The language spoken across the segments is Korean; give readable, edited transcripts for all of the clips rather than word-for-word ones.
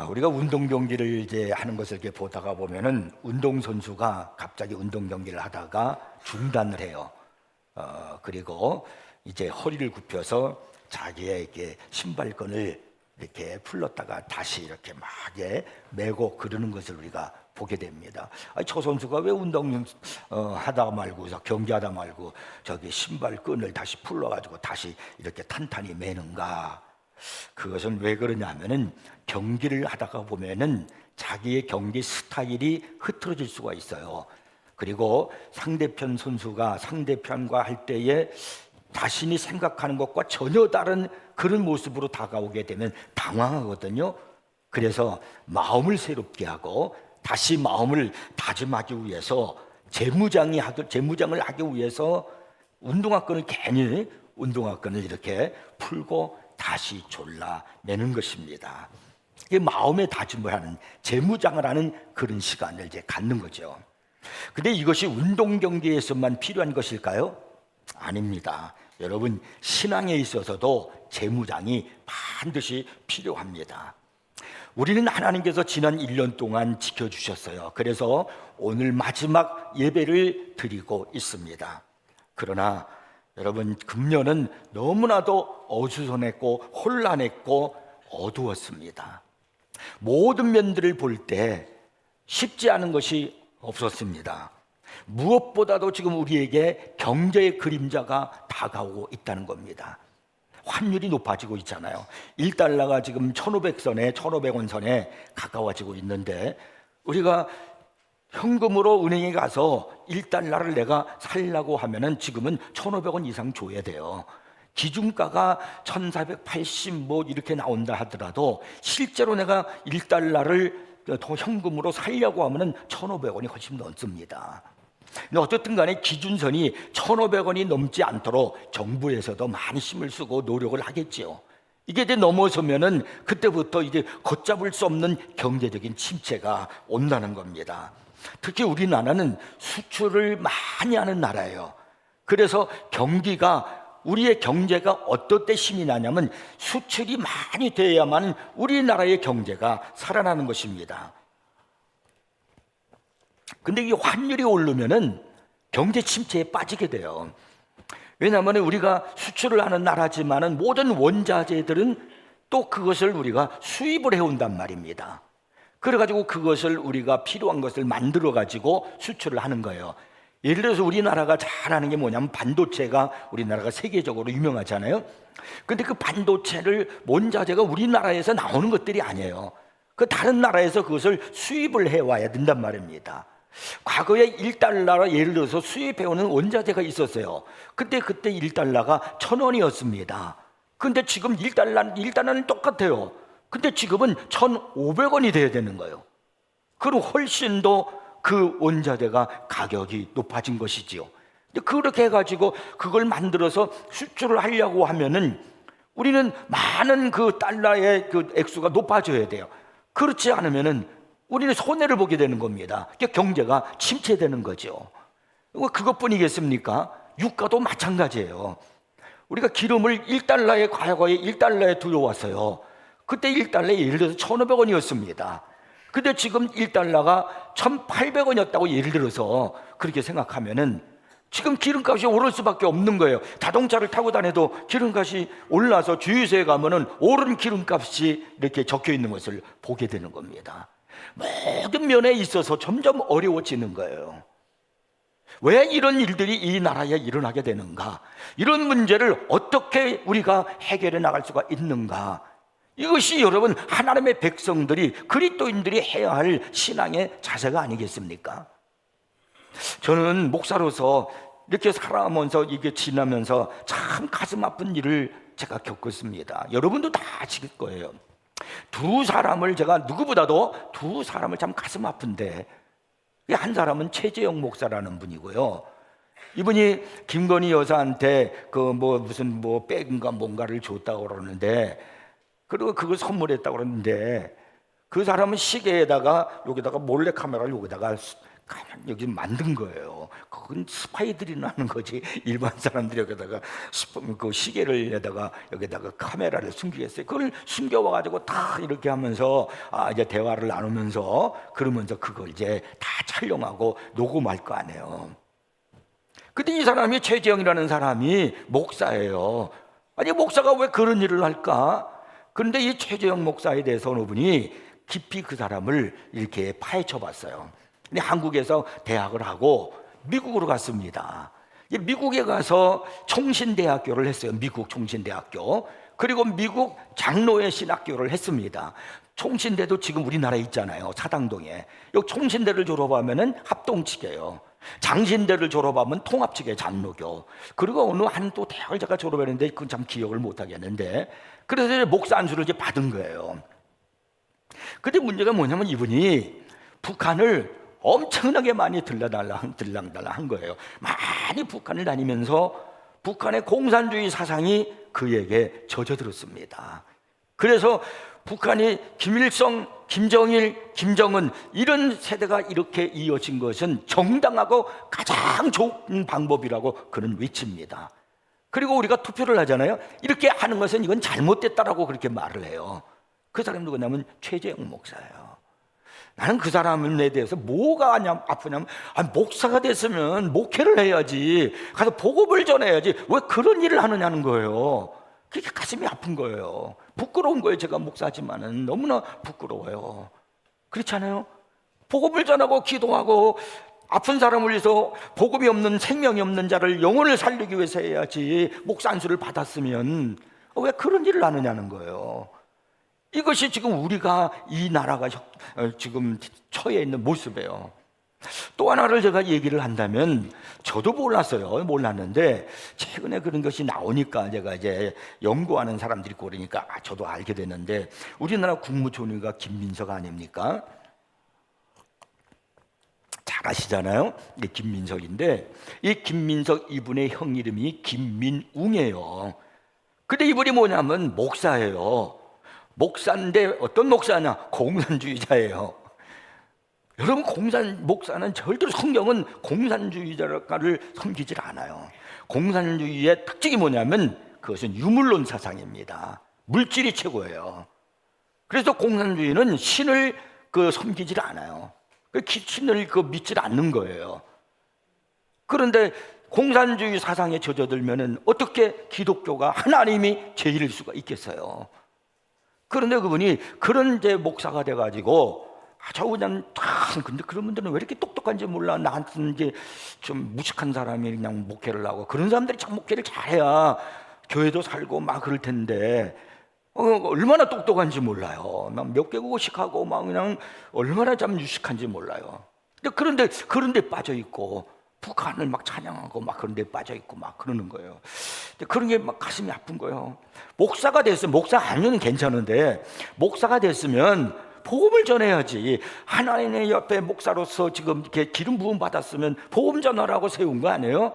우리가 운동 경기를 이제 하는 것을 이렇게 보다가 보면은 운동 선수가 갑자기 운동 경기를 하다가 중단을 해요. 그리고 이제 허리를 굽혀서 자기의 이렇게 신발끈을 이렇게 풀렀다가 다시 이렇게 막 메고 그러는 것을 우리가 보게 됩니다. 저 선수가 왜 운동 하다 말고 경기하다 말고 저기 신발끈을 다시 풀러가지고 다시 이렇게 탄탄히 매는가? 그것은 왜 그러냐면은 경기를 하다가 보면은 자기의 경기 스타일이 흐트러질 수가 있어요. 그리고 상대편 선수가 상대편과 할 때에 자신이 생각하는 것과 전혀 다른 그런 모습으로 다가오게 되면 당황하거든요. 그래서 마음을 새롭게 하고 다시 마음을 다짐하기 위해서 재무장을 하기 위해서 운동화끈을 괜히 운동화끈을 이렇게 풀고 다시 졸라매는 것입니다. 이게 마음의 다짐을 하는 재무장을 하는 그런 시간을 이제 갖는 거죠. 근데 이것이 운동 경기에서만 필요한 것일까요? 아닙니다. 여러분, 신앙에 있어서도 재무장이 반드시 필요합니다. 우리는 하나님께서 지난 1년 동안 지켜주셨어요. 그래서 오늘 마지막 예배를 드리고 있습니다. 그러나 여러분, 금년은 너무나도 어수선했고 혼란했고 어두웠습니다. 모든 면들을 볼 때 쉽지 않은 것이 없었습니다. 무엇보다도 지금 우리에게 경제의 그림자가 다가오고 있다는 겁니다. 환율이 높아지고 있잖아요. 1달러가 지금 1,500원 선에 가까워지고 있는데 우리가 현금으로 은행에 가서 1달러를 내가 살려고 하면은 지금은 1,500원 이상 줘야 돼요. 기준가가 1,480 뭐 이렇게 나온다 하더라도 실제로 내가 1달러를 더 현금으로 살려고 하면은 1,500원이 훨씬 넘습니다. 근데 어쨌든 간에 기준선이 1,500원이 넘지 않도록 정부에서도 많이 힘을 쓰고 노력을 하겠지요. 이게 이제 넘어서면은 그때부터 이제 걷잡을 수 없는 경제적인 침체가 온다는 겁니다. 특히 우리나라는 수출을 많이 하는 나라예요. 그래서 우리의 경제가 어떨 때 힘이 나냐면 수출이 많이 돼야만 우리나라의 경제가 살아나는 것입니다. 근데 이 환율이 오르면은 경제 침체에 빠지게 돼요. 왜냐하면 우리가 수출을 하는 나라지만은 모든 원자재들은 또 그것을 우리가 수입을 해온단 말입니다. 그래가지고 그것을 우리가 필요한 것을 만들어가지고 수출을 하는 거예요. 예를 들어서 우리나라가 잘하는 게 뭐냐면 반도체가 우리나라가 세계적으로 유명하잖아요. 근데 그 반도체를 원자재가 우리나라에서 나오는 것들이 아니에요. 그 다른 나라에서 그것을 수입을 해와야 된단 말입니다. 과거에 1달러로 예를 들어서 수입해오는 원자재가 있었어요. 그때 1달러가 1,000원이었습니다. 근데 지금 1달러는 똑같아요. 근데 지금은 1,500원이 돼야 되는 거예요. 그럼 훨씬 더 그 원자재가 가격이 높아진 것이지요. 그렇게 해가지고 그걸 만들어서 수출을 하려고 하면은 우리는 많은 그 달러의 그 액수가 높아져야 돼요. 그렇지 않으면은 우리는 손해를 보게 되는 겁니다. 경제가 침체되는 거죠. 그것뿐이겠습니까? 유가도 마찬가지예요. 우리가 기름을 1달러에 과거에 1달러에 들여왔어요. 그때 1달러에 예를 들어서 1,500원이었습니다. 근데 지금 1달러가 1,800원이었다고 예를 들어서 그렇게 생각하면은 지금 기름값이 오를 수밖에 없는 거예요. 자동차를 타고 다녀도 기름값이 올라서 주유소에 가면은 오른 기름값이 이렇게 적혀 있는 것을 보게 되는 겁니다. 모든 면에 있어서 점점 어려워지는 거예요. 왜 이런 일들이 이 나라에 일어나게 되는가? 이런 문제를 어떻게 우리가 해결해 나갈 수가 있는가? 이것이 여러분 하나님의 백성들이 그리스도인들이 해야 할 신앙의 자세가 아니겠습니까? 저는 목사로서 이렇게 살아오면서 이게 지나면서 참 가슴 아픈 일을 제가 겪었습니다. 여러분도 다 아실 거예요. 제가 누구보다도 두 사람을 참 가슴 아픈데, 한 사람은 최재영 목사라는 분이고요. 이분이 김건희 여사한테 무슨 백인가 뭔가를 줬다고 그러는데, 그리고 그걸 선물했다고 그러는데, 그 사람은 시계에다가 여기다가 몰래 카메라를 여기 만든 거예요. 그건 스파이들이 나는 거지. 일반 사람들이 여기다가 그 시계를 여기다가 카메라를 숨기겠어요. 그걸 숨겨와가지고 다 이렇게 하면서 이제 대화를 나누면서 그러면서 그걸 이제 다 촬영하고 녹음할 거 아니에요. 근데 이 사람이 최재형이라는 사람이 목사예요. 아니 목사가 왜 그런 일을 할까? 그런데 이 최재형 목사에 대해서 어느 분이 깊이 그 사람을 이렇게 파헤쳐 봤어요. 근데 한국에서 대학을 하고 미국으로 갔습니다. 미국에 가서 총신대학교를 했어요. 미국 총신대학교. 그리고 미국 장로회 신학교를 했습니다. 총신대도 지금 우리나라에 있잖아요. 사당동에. 여기 총신대를 졸업하면은 합동치계예요. 장신대를 졸업하면 통합치계 장로교. 그리고 어느 한 또 대학을 제가 졸업했는데 그건 참 기억을 못 하겠는데, 그래서 이제 목사 안수를 이제 받은 거예요. 근데 문제가 뭐냐면 이분이 북한을 엄청나게 많이 들락달락 한 거예요. 많이 북한을 다니면서 북한의 공산주의 사상이 그에게 젖어들었습니다. 그래서 북한이 김일성, 김정일, 김정은 이런 세대가 이렇게 이어진 것은 정당하고 가장 좋은 방법이라고 그는 외칩니다. 그리고 우리가 투표를 하잖아요. 이렇게 하는 것은 이건 잘못됐다라고 그렇게 말을 해요. 그 사람이 누구냐면 최재형 목사예요. 나는 그 사람에 대해서 뭐가 아프냐면 목사가 됐으면 목회를 해야지, 가서 복음을 전해야지 왜 그런 일을 하느냐는 거예요. 그게 가슴이 아픈 거예요. 부끄러운 거예요. 제가 목사지만은 너무나 부끄러워요. 그렇지 않아요? 복음을 전하고 기도하고 아픈 사람을 위해서 복음이 없는, 생명이 없는 자를 영혼을 살리기 위해서 해야지 목사 안수를 받았으면 왜 그런 일을 하느냐는 거예요. 이것이 지금 우리가 이 나라가 지금 처해 있는 모습이에요. 또 하나를 제가 얘기를 한다면, 저도 몰랐는데 최근에 그런 것이 나오니까 제가 이제 연구하는 사람들이 있고 그러니까 저도 알게 됐는데, 우리나라 국무총리가 김민석 아닙니까? 잘 아시잖아요. 김민석인데, 이 김민석 이분의 형 이름이 김민웅이에요. 근데 이분이 뭐냐면 목사예요. 목사인데 어떤 목사냐? 공산주의자예요. 여러분, 목사는 절대로, 성경은 공산주의자를 섬기질 않아요. 공산주의의 특징이 뭐냐면 그것은 유물론 사상입니다. 물질이 최고예요. 그래서 공산주의는 신을 섬기질 않아요. 신을 믿질 않는 거예요. 그런데 공산주의 사상에 젖어들면은 어떻게 기독교가 하나님이 제일일 수가 있겠어요? 그런데 그분이 그런 이제 목사가 돼가지고 저 그냥 근데 그런 분들은 왜 이렇게 똑똑한지 몰라. 나한테는 이제 좀 무식한 사람이 그냥 목회를 하고, 그런 사람들이 참 목회를 잘해야 교회도 살고 막 그럴 텐데 얼마나 똑똑한지 몰라요. 막 몇 개국어씩 하고 막 그냥 얼마나 참 유식한지 몰라요. 그런데 빠져 있고 북한을 막 찬양하고 막 그런 데 빠져 있고 막 그러는 거예요. 그런 게 막 가슴이 아픈 거예요. 목사가 됐으면, 목사 아니면 괜찮은데 목사가 됐으면 복음을 전해야지. 하나님의 옆에 목사로서 지금 이렇게 기름 부음 받았으면 복음 전하라고 세운 거 아니에요?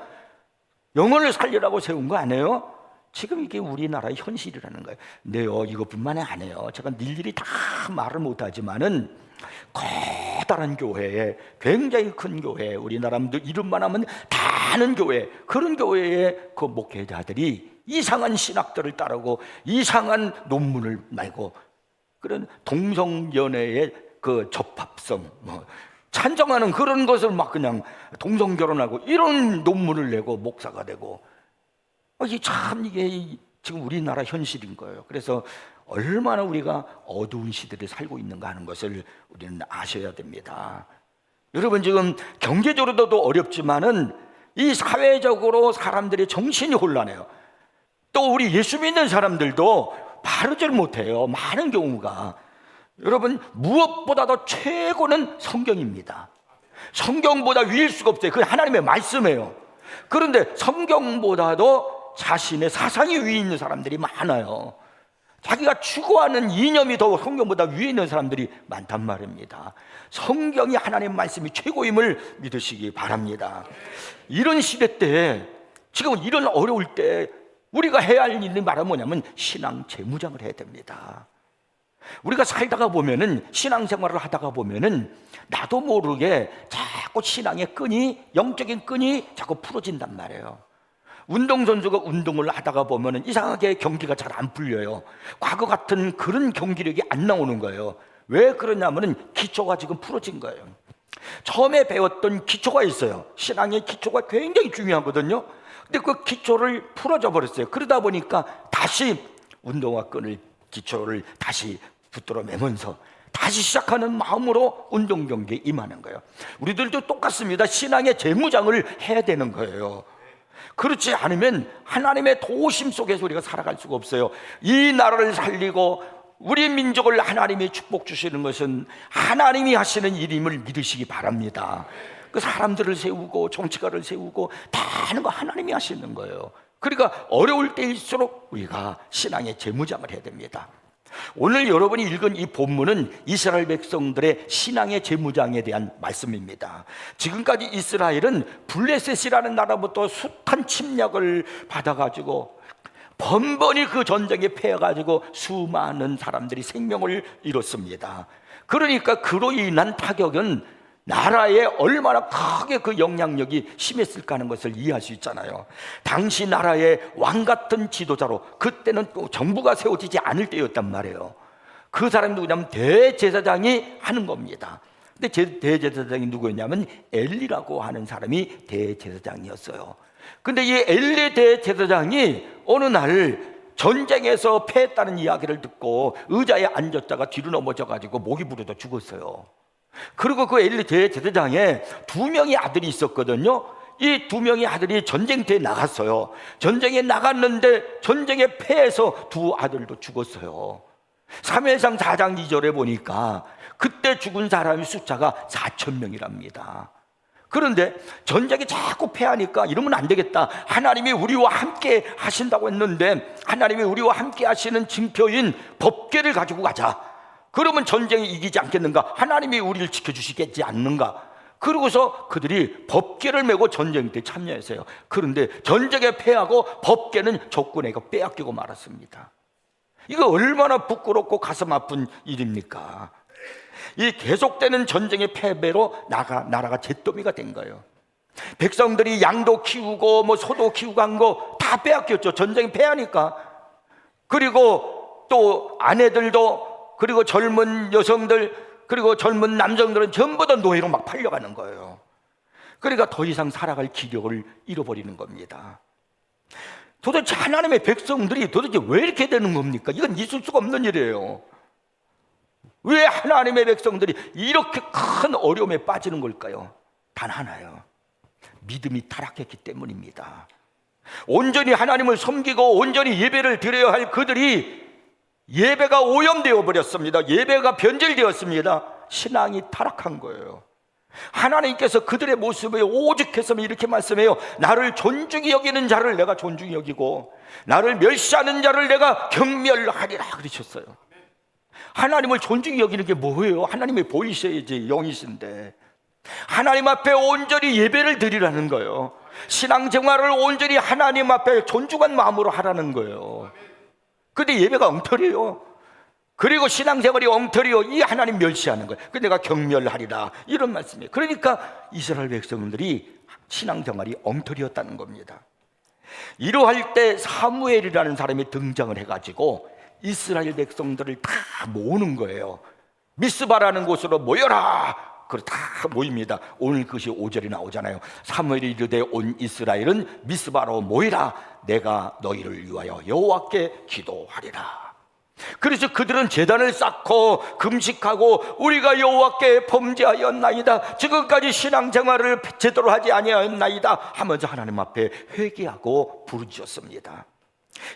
영혼을 살리라고 세운 거 아니에요? 지금 이게 우리나라의 현실이라는 거예요. 네요, 이것뿐만이 아니에요. 제가 일일이 다 말을 못하지만은 커다란 교회에, 굉장히 큰 교회, 우리나라도 이름만 하면 다 아는 교회, 그런 교회의 그 목회자들이 이상한 신학들을 따르고 이상한 논문을 말고, 그런 동성연애의 그 접합성, 찬정하는 그런 것을 막 그냥 동성결혼하고 이런 논문을 내고 목사가 되고, 이게 지금 우리나라 현실인 거예요. 그래서 얼마나 우리가 어두운 시대를 살고 있는가 하는 것을 우리는 아셔야 됩니다. 여러분, 지금 경제적으로도 어렵지만은 이 사회적으로 사람들의 정신이 혼란해요. 또 우리 예수 믿는 사람들도 바르질 못해요. 많은 경우가. 여러분, 무엇보다도 최고는 성경입니다. 성경보다 위일 수가 없어요. 그게 하나님의 말씀이에요. 그런데 성경보다도 자신의 사상이 위에 있는 사람들이 많아요. 자기가 추구하는 이념이 더 성경보다 위에 있는 사람들이 많단 말입니다. 성경이 하나님의 말씀이 최고임을 믿으시기 바랍니다. 이런 시대 때, 지금 이런 어려울 때 우리가 해야 할 일이 말하면 뭐냐면 신앙 재무장을 해야 됩니다. 우리가 살다가 보면은, 신앙생활을 하다가 보면은 나도 모르게 자꾸 신앙의 끈이, 영적인 끈이 자꾸 풀어진단 말이에요. 운동선수가 운동을 하다가 보면은 이상하게 경기가 잘 안 풀려요. 과거 같은 그런 경기력이 안 나오는 거예요. 왜 그러냐면은 기초가 지금 풀어진 거예요. 처음에 배웠던 기초가 있어요. 신앙의 기초가 굉장히 중요하거든요. 근데 그 기초를 풀어져 버렸어요. 그러다 보니까 다시 운동화 끈을, 기초를 다시 붙들어 매면서 다시 시작하는 마음으로 운동 경기에 임하는 거예요. 우리들도 똑같습니다. 신앙의 재무장을 해야 되는 거예요. 그렇지 않으면 하나님의 도우심 속에서 우리가 살아갈 수가 없어요. 이 나라를 살리고 우리 민족을 하나님이 축복 주시는 것은 하나님이 하시는 일임을 믿으시기 바랍니다. 그 사람들을 세우고 정치가를 세우고 다 하는 거 하나님이 하시는 거예요. 그러니까 어려울 때일수록 우리가 신앙의 재무장을 해야 됩니다. 오늘 여러분이 읽은 이 본문은 이스라엘 백성들의 신앙의 재무장에 대한 말씀입니다. 지금까지 이스라엘은 블레셋이라는 나라부터 숱한 침략을 받아가지고 번번이 그 전쟁에 패해가지고 수많은 사람들이 생명을 잃었습니다. 그러니까 그로 인한 타격은 나라에 얼마나 크게 그 영향력이 심했을까 하는 것을 이해할 수 있잖아요. 당시 나라의 왕 같은 지도자로, 그때는 또 정부가 세워지지 않을 때였단 말이에요. 그 사람이 누구냐면 대제사장이 하는 겁니다. 근데 대제사장이 누구였냐면 엘리라고 하는 사람이 대제사장이었어요. 근데 이 엘리 대제사장이 어느 날 전쟁에서 패했다는 이야기를 듣고 의자에 앉았다가 뒤로 넘어져 가지고 목이 부러져 죽었어요. 그리고 그 엘리 대제사장에 2명의 아들이 있었거든요. 이 2명의 아들이 전쟁터에 나갔어요. 전쟁에 나갔는데 전쟁에 패해서 2 아들도 죽었어요. 사무엘상 4장 2절에 보니까 그때 죽은 사람의 숫자가 4,000명이랍니다. 그런데 전쟁에 자꾸 패하니까 이러면 안 되겠다. 하나님이 우리와 함께 하신다고 했는데 하나님이 우리와 함께 하시는 징표인 법궤를 가지고 가자. 그러면 전쟁에 이기지 않겠는가? 하나님이 우리를 지켜주시겠지 않는가? 그러고서 그들이 법궤를 메고 전쟁터에 참여했어요. 그런데 전쟁에 패하고 법궤는 적군에게 빼앗기고 말았습니다. 이거 얼마나 부끄럽고 가슴 아픈 일입니까? 이 계속되는 전쟁의 패배로 나라가 잿더미가 된 거예요. 백성들이 양도 키우고 뭐 소도 키우고 한 거 다 빼앗겼죠. 전쟁에 패하니까. 그리고 또 아내들도, 그리고 젊은 여성들, 그리고 젊은 남성들은 전부 다 노예로 막 팔려가는 거예요. 그러니까 더 이상 살아갈 기력을 잃어버리는 겁니다. 도대체 하나님의 백성들이 도대체 왜 이렇게 되는 겁니까? 이건 있을 수가 없는 일이에요. 왜 하나님의 백성들이 이렇게 큰 어려움에 빠지는 걸까요? 단 하나요. 믿음이 타락했기 때문입니다. 온전히 하나님을 섬기고 온전히 예배를 드려야 할 그들이 예배가 오염되어 버렸습니다. 예배가 변질되었습니다. 신앙이 타락한 거예요. 하나님께서 그들의 모습에 오죽했으면 이렇게 말씀해요. 나를 존중히 여기는 자를 내가 존중히 여기고 나를 멸시하는 자를 내가 경멸하리라 그러셨어요. 하나님을 존중히 여기는 게 뭐예요? 하나님이 보이셔야지, 영이신데. 하나님 앞에 온전히 예배를 드리라는 거예요. 신앙생활을 온전히 하나님 앞에 존중한 마음으로 하라는 거예요. 근데 예배가 엉터리예요. 그리고 신앙생활이 엉터리요. 이 하나님 멸시하는 거예요. 근데 내가 경멸하리라, 이런 말씀이에요. 그러니까 이스라엘 백성들이 신앙생활이 엉터리였다는 겁니다. 이러할 때 사무엘이라는 사람이 등장을 해가지고 이스라엘 백성들을 다 모으는 거예요. 미스바라는 곳으로 모여라. 그걸 다 모입니다. 오늘 그것이 5절이 나오잖아요. 사무엘이 이르되 온 이스라엘은 미스바로 모이라. 내가 너희를 위하여 여호와께 기도하리라. 그래서 그들은 제단을 쌓고 금식하고 우리가 여호와께 범죄하였나이다, 지금까지 신앙생활을 제대로 하지 아니하였나이다 하면서 하나님 앞에 회개하고 부르짖었습니다.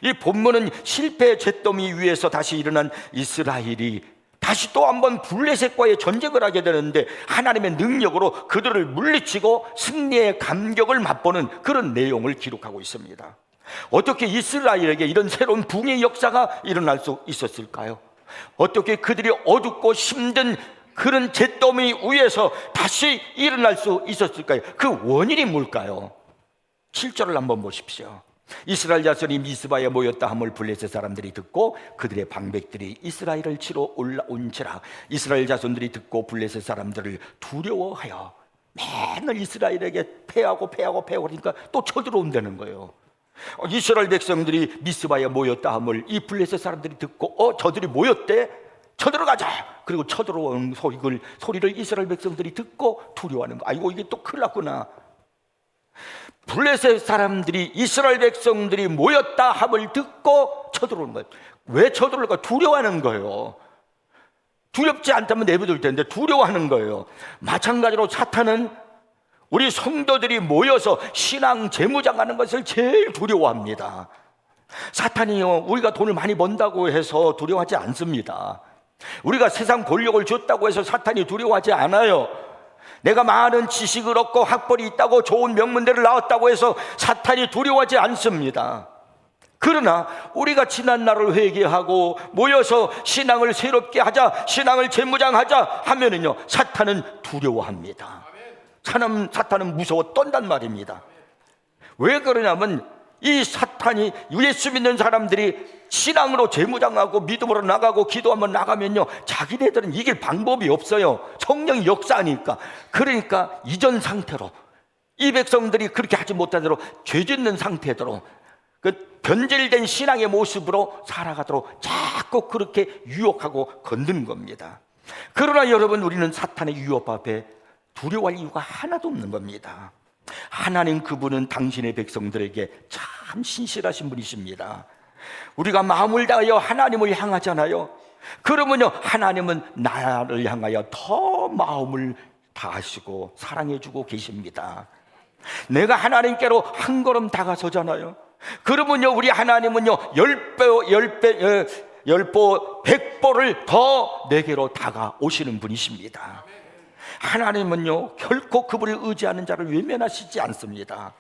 이 본문은 실패의 잿더미 위에서 다시 일어난 이스라엘이 다시 또 한번 블레셋과의 전쟁을 하게 되는데 하나님의 능력으로 그들을 물리치고 승리의 감격을 맛보는 그런 내용을 기록하고 있습니다. 어떻게 이스라엘에게 이런 새로운 붕의 역사가 일어날 수 있었을까요? 어떻게 그들이 어둡고 힘든 그런 잿더미 위에서 다시 일어날 수 있었을까요? 그 원인이 뭘까요? 7절을 한번 보십시오. 이스라엘 자손이 미스바에 모였다 함을 블레셋 사람들이 듣고 그들의 방백들이 이스라엘을 치러 올라온지라. 이스라엘 자손들이 듣고 블레셋 사람들을 두려워하여 맨날 이스라엘에게 패하고 그러니까 또 쳐들어온다는 거예요. 이스라엘 백성들이 미스바에 모였다 함을 이 블레셋 사람들이 듣고 저들이 모였대, 쳐들어가자. 그리고 쳐들어오는 소리를 이스라엘 백성들이 듣고 두려워하는 거. 아이고, 이게 또 큰일 났구나. 블레셋 사람들이 이스라엘 백성들이 모였다 함을 듣고 쳐들어오는 거예요. 왜 쳐들어올까? 두려워하는 거예요. 두렵지 않다면 내버릴 텐데 두려워하는 거예요. 마찬가지로 사탄은 우리 성도들이 모여서 신앙 재무장하는 것을 제일 두려워합니다. 사탄이요, 우리가 돈을 많이 번다고 해서 두려워하지 않습니다. 우리가 세상 권력을 줬다고 해서 사탄이 두려워하지 않아요. 내가 많은 지식을 얻고 학벌이 있다고 좋은 명문대를 나왔다고 해서 사탄이 두려워하지 않습니다. 그러나 우리가 지난 날을 회개하고 모여서 신앙을 새롭게 하자, 신앙을 재무장하자 하면은요, 사탄은 두려워합니다. 사탄은 무서워 떤단 말입니다. 왜 그러냐면 이 사탄이 예수 믿는 사람들이 신앙으로 재무장하고 믿음으로 나가고 기도하면 나가면요, 자기네들은 이길 방법이 없어요. 성령이 역사하니까. 그러니까 이전 상태로, 이 백성들이 그렇게 하지 못한 대로 죄 짓는 상태대로 그 변질된 신앙의 모습으로 살아가도록 자꾸 그렇게 유혹하고 건드는 겁니다. 그러나 여러분, 우리는 사탄의 유혹 앞에 두려워할 이유가 하나도 없는 겁니다. 하나님, 그분은 당신의 백성들에게 참 신실하신 분이십니다. 우리가 마음을 다하여 하나님을 향하잖아요. 그러면요, 하나님은 나를 향하여 더 마음을 다하시고 사랑해주고 계십니다. 내가 하나님께로 한 걸음 다가서잖아요. 그러면요, 우리 하나님은요, 10보, 100보를 더 내게로 다가오시는 분이십니다. 하나님은요, 결코 그분을 의지하는 자를 외면하시지 않습니다.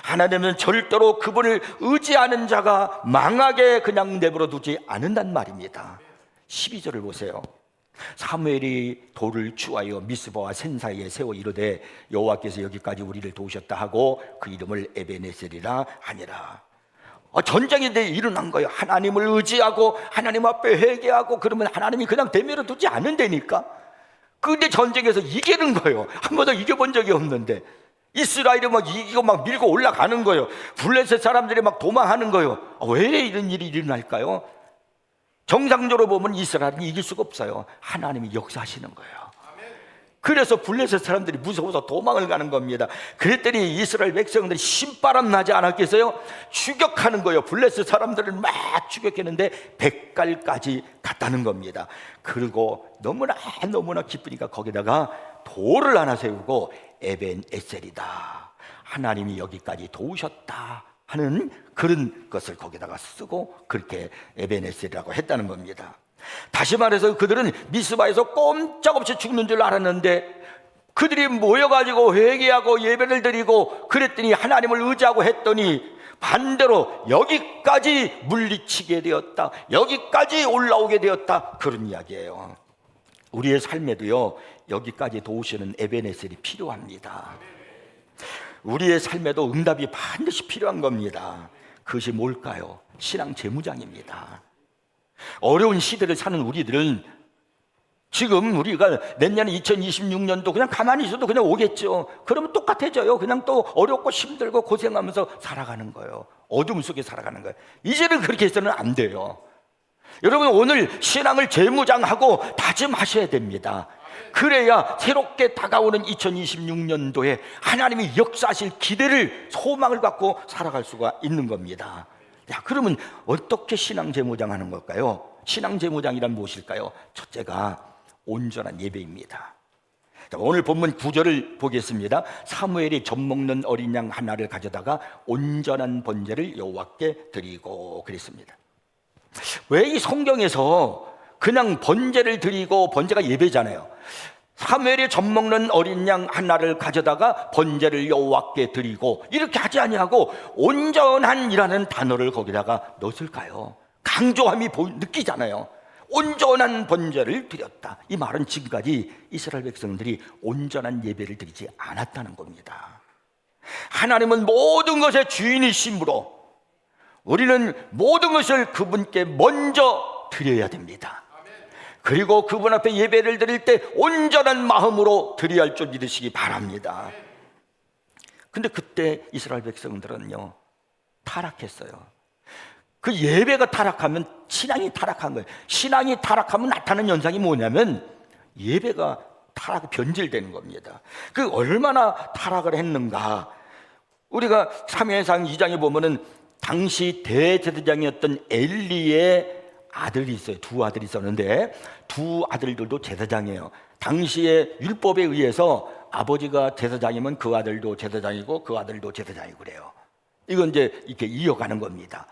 하나님은 절대로 그분을 의지하는 자가 망하게 그냥 내버려 두지 않는단 말입니다. 12절을 보세요. 사무엘이 돌을 주하여 미스바와 센 사이에 세워 이르되 여호와께서 여기까지 우리를 도우셨다 하고 그 이름을 에베네셀이라 하니라. 전쟁이 일어난 거예요. 하나님을 의지하고 하나님 앞에 회개하고 그러면 하나님이 그냥 내버려 두지 않는다니까. 근데 전쟁에서 이기는 거예요. 한 번도 이겨본 적이 없는데 이스라엘이 막 이기고 막 밀고 올라가는 거예요. 블레셋 사람들이 막 도망하는 거예요. 왜 이런 일이 일어날까요? 정상적으로 보면 이스라엘은 이길 수가 없어요. 하나님이 역사하시는 거예요. 그래서 블레셋 사람들이 무서워서 도망을 가는 겁니다. 그랬더니 이스라엘 백성들이 신바람 나지 않았겠어요? 추격하는 거예요. 블레셋 사람들을 막 추격했는데 백갈까지 갔다는 겁니다. 그리고 너무나 기쁘니까 거기다가 돌을 하나 세우고 에벤에셀이다, 하나님이 여기까지 도우셨다 하는 그런 것을 거기다가 쓰고 그렇게 에벤에셀이라고 했다는 겁니다. 다시 말해서 그들은 미스바에서 꼼짝없이 죽는 줄 알았는데 그들이 모여가지고 회개하고 예배를 드리고 그랬더니 하나님을 의지하고 했더니 반대로 여기까지 물리치게 되었다, 여기까지 올라오게 되었다, 그런 이야기예요. 우리의 삶에도요, 여기까지 도우시는 에베네셀이 필요합니다. 우리의 삶에도 응답이 반드시 필요한 겁니다. 그것이 뭘까요? 신앙 재무장입니다. 어려운 시대를 사는 우리들은 지금 우리가 내년 2026년도 그냥 가만히 있어도 그냥 오겠죠. 그러면 똑같아져요. 그냥 또 어렵고 힘들고 고생하면서 살아가는 거예요. 어둠 속에 살아가는 거예요. 이제는 그렇게 해서는 안 돼요. 여러분, 오늘 신앙을 재무장하고 다짐하셔야 됩니다. 그래야 새롭게 다가오는 2026년도에 하나님이 역사하실 기대를, 소망을 갖고 살아갈 수가 있는 겁니다. 자, 그러면 어떻게 신앙 재무장하는 걸까요? 신앙 재무장이란 무엇일까요? 첫째가 온전한 예배입니다. 자, 오늘 본문 9절을 보겠습니다. 사무엘이 젖 먹는 어린 양 하나를 가져다가 온전한 번제를 여호와께 드리고 그랬습니다. 왜 이 성경에서 그냥 번제를 드리고, 번제가 예배잖아요. 사무엘이 젖 먹는 어린 양 하나를 가져다가 번제를 여호와께 드리고 이렇게 하지 아니하고 온전한이라는 단어를 거기다가 넣었을까요? 강조함이 느끼잖아요. 온전한 번제를 드렸다. 이 말은 지금까지 이스라엘 백성들이 온전한 예배를 드리지 않았다는 겁니다. 하나님은 모든 것의 주인이시므로 우리는 모든 것을 그분께 먼저 드려야 됩니다. 그리고 그분 앞에 예배를 드릴 때 온전한 마음으로 드려야 할 줄 믿으시기 바랍니다. 근데 그때 이스라엘 백성들은요, 타락했어요. 그 예배가 타락하면 신앙이 타락한 거예요. 신앙이 타락하면 나타나는 현상이 뭐냐면 예배가 변질되는 겁니다. 그 얼마나 타락을 했는가. 우리가 사무엘상 2장에 보면은 당시 대제사장이었던 엘리의 아들이 있어요. 두 아들이 있었는데 두 아들들도 제사장이에요. 당시의 율법에 의해서 아버지가 제사장이면 그 아들도 제사장이고 그 아들도 제사장이고 그래요. 이건 이제 이렇게 이어가는 겁니다.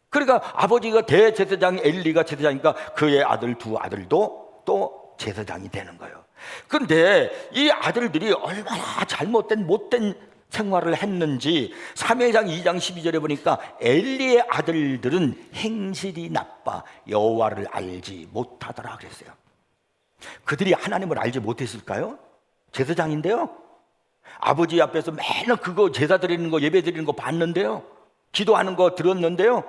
그러니까 아버지가 대제사장 엘리가 제사장이니까 그의 아들 두 아들도 또 제사장이 되는 거예요. 그런데 이 아들들이 얼마나 잘못된 못된 생활을 했는지 사무엘상 2장 12절에 보니까 엘리의 아들들은 행실이 나빠 여호와를 알지 못하더라 그랬어요. 그들이 하나님을 알지 못했을까요? 제사장인데요, 아버지 앞에서 맨날 그거 제사 드리는 거 예배 드리는 거 봤는데요, 기도하는 거 들었는데요,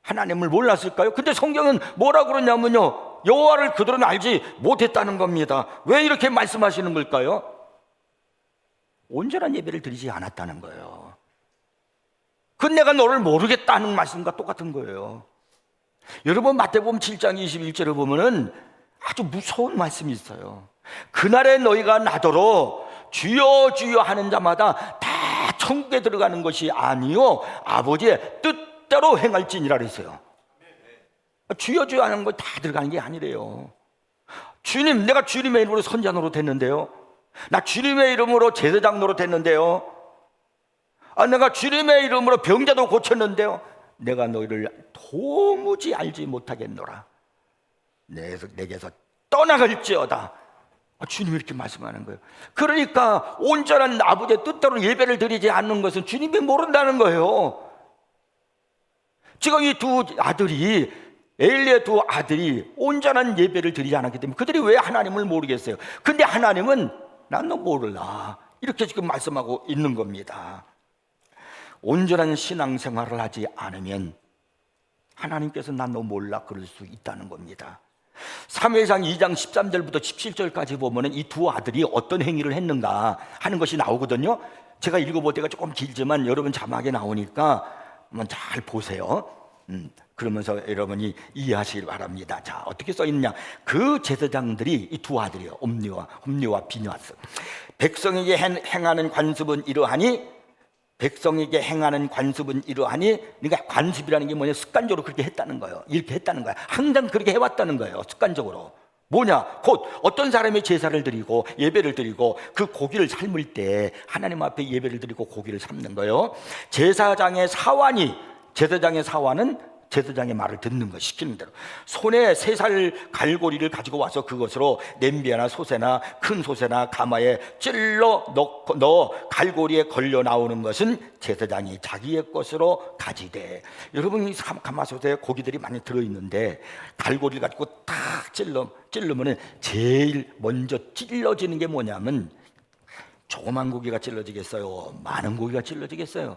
하나님을 몰랐을까요? 근데 성경은 뭐라고 그러냐면요, 여호와를 그들은 알지 못했다는 겁니다. 왜 이렇게 말씀하시는 걸까요? 온전한 예배를 드리지 않았다는 거예요. 그건 내가 너를 모르겠다는 말씀과 똑같은 거예요. 여러분 마태복음 7장 21절을 보면은 아주 무서운 말씀이 있어요. 그날에 너희가 나더러 주여 주여 하는 자마다 다 천국에 들어가는 것이 아니요 아버지의 뜻대로 행할지니라 그랬어요. 주여 주여 하는 거 다 들어가는 게 아니래요. 주님, 내가 주님의 이름으로 선자 노릇했는데요, 나 주님의 이름으로 제사장 노릇했는데요, 내가 주님의 이름으로 병자도 고쳤는데요, 내가 너희를 도무지 알지 못하겠노라. 내게서 떠나갈지어다. 주님이 이렇게 말씀하는 거예요. 그러니까 온전한 아버지의 뜻대로 예배를 드리지 않는 것은 주님이 모른다는 거예요. 지금 이 두 아들이, 엘리의 두 아들이 온전한 예배를 드리지 않았기 때문에 그들이 왜 하나님을 모르겠어요? 근데 하나님은 난 너 모르라 이렇게 지금 말씀하고 있는 겁니다. 온전한 신앙생활을 하지 않으면 하나님께서 난 너 몰라 그럴 수 있다는 겁니다. 사무엘상 2장 13절부터 17절까지 보면 이 두 아들이 어떤 행위를 했는가 하는 것이 나오거든요. 제가 읽어볼 때가 조금 길지만 여러분 자막에 나오니까 한번 잘 보세요. 그러면서 여러분이 이해하시길 바랍니다. 자, 어떻게 써 있느냐? 그 제사장들이 이 두 아들이요, 홈리와 비느하스, 백성에게 행하는 관습은 이러하니, 백성에게 행하는 관습은 이러하니, 그러니까 관습이라는 게 뭐냐? 습관적으로 그렇게 했다는 거예요. 이렇게 했다는 거야. 항상 그렇게 해왔다는 거예요. 습관적으로. 뭐냐? 곧 어떤 사람이 제사를 드리고 예배를 드리고 그 고기를 삶을 때 하나님 앞에 예배를 드리고 고기를 삶는 거예요. 제사장의 사환은 제사장의 말을 듣는 거, 시키는 대로. 손에 3살 갈고리를 가지고 와서 그것으로 냄비나 솥에나 큰 솥에나 가마에 찔러 넣어 갈고리에 걸려 나오는 것은 제사장이 자기의 것으로 가지되. 여러분, 이 가마솥에 고기들이 많이 들어있는데 갈고리를 가지고 딱 찔르면 제일 먼저 찔러지는 게 뭐냐면, 조그만 고기가 찔러지겠어요? 많은 고기가 찔러지겠어요?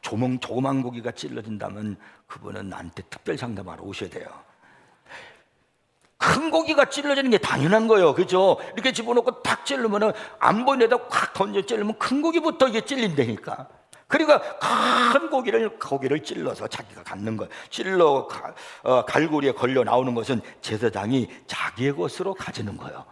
조그만 고기가 찔러진다면 그분은 나한테 특별 상담하러 오셔야 돼요. 큰 고기가 찔러지는 게 당연한 거예요. 그죠? 이렇게 집어넣고 탁 찔르면 안 보이는데다 콱 던져 찔르면 큰 고기부터 이게 찔린다니까. 그러니까 큰 고기를 찔러서 자기가 갖는 거예요. 갈고리에 걸려 나오는 것은 제사장이 자기의 것으로 가지는 거예요.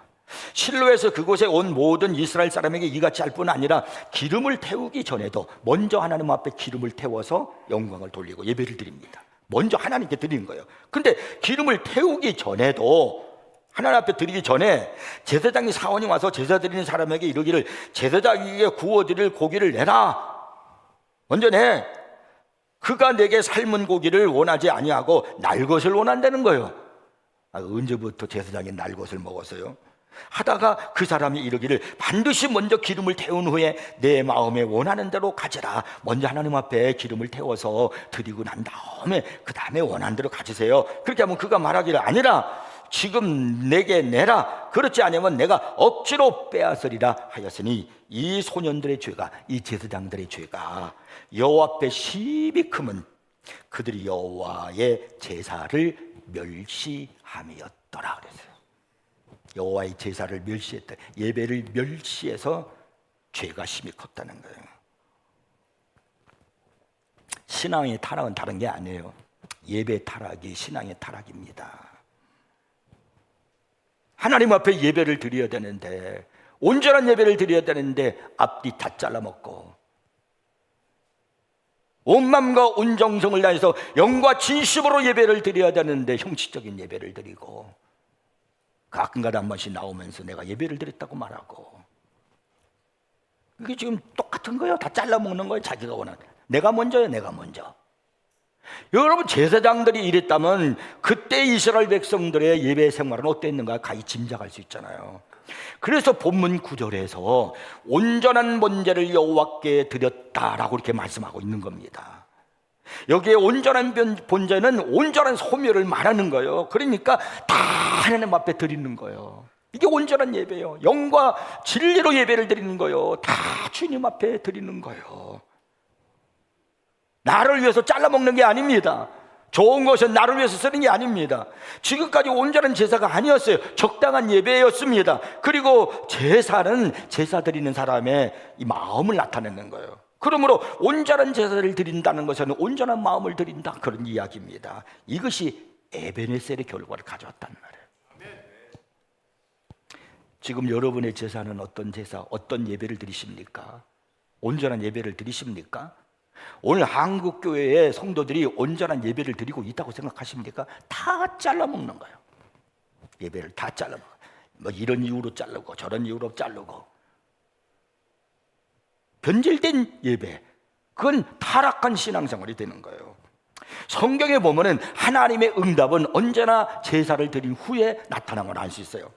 실로에서 그곳에 온 모든 이스라엘 사람에게 이같이 할 뿐 아니라 기름을 태우기 전에도 먼저 하나님 앞에 기름을 태워서 영광을 돌리고 예배를 드립니다. 먼저 하나님께 드리는 거예요. 근데 기름을 태우기 전에도, 하나님 앞에 드리기 전에 제사장이 사원이 와서 제사 드리는 사람에게 이르기를, 제사장에게 구워드릴 고기를 내라. 먼저 내. 그가 내게 삶은 고기를 원하지 아니하고 날 것을 원한다는 거예요. 언제부터 제사장이 날 것을 먹었어요? 하다가 그 사람이 이르기를, 반드시 먼저 기름을 태운 후에 내 마음에 원하는 대로 가지라. 먼저 하나님 앞에 기름을 태워서 드리고 난 다음에 그 다음에 원하는 대로 가지세요. 그렇게 하면 그가 말하기를, 아니라 지금 내게 내라. 그렇지 않으면 내가 억지로 빼앗으리라 하였으니 이 소년들의 죄가, 이 제사장들의 죄가 여호와 앞에 심히 크면 그들이 여호와의 제사를 멸시함이었더라 그랬어요. 여호와의 제사를 멸시했다. 예배를 멸시해서 죄가 심히 컸다는 거예요. 신앙의 타락은 다른 게 아니에요. 예배 타락이 신앙의 타락입니다. 하나님 앞에 예배를 드려야 되는데, 온전한 예배를 드려야 되는데 앞뒤 다 잘라먹고 온 마음과 온 정성을 다해서 영과 진심으로 예배를 드려야 되는데 형식적인 예배를 드리고 가끔가다 한 번씩 나오면서 내가 예배를 드렸다고 말하고, 이게 지금 똑같은 거예요. 다 잘라먹는 거예요. 자기가 원하는, 내가 먼저요, 내가 먼저. 여러분, 제사장들이 이랬다면 그때 이스라엘 백성들의 예배 생활은 어땠는가 가히 짐작할 수 있잖아요. 그래서 본문 9절에서 온전한 번제를 여호와께 드렸다라고 이렇게 말씀하고 있는 겁니다. 여기에 온전한 번제는 온전한 소멸을 말하는 거예요. 그러니까 다 하나님 앞에 드리는 거예요. 이게 온전한 예배예요. 영과 진리로 예배를 드리는 거예요. 다 주님 앞에 드리는 거예요. 나를 위해서 잘라먹는 게 아닙니다. 좋은 것은 나를 위해서 쓰는 게 아닙니다. 지금까지 온전한 제사가 아니었어요. 적당한 예배였습니다. 그리고 제사는 제사 드리는 사람의 이 마음을 나타내는 거예요. 그러므로 온전한 제사를 드린다는 것은 온전한 마음을 드린다, 그런 이야기입니다. 이것이 에베네셀의 결과를 가져왔다는 말이에요. 지금 여러분의 제사는 어떤 제사, 어떤 예배를 드리십니까? 온전한 예배를 드리십니까? 오늘 한국교회의 성도들이 온전한 예배를 드리고 있다고 생각하십니까? 다 잘라먹는 거예요. 예배를 다 잘라먹어요. 뭐 이런 이유로 자르고 저런 이유로 자르고, 변질된 예배, 그건 타락한 신앙생활이 되는 거예요. 성경에 보면은 하나님의 응답은 언제나 제사를 드린 후에 나타난 걸 알 수 있어요.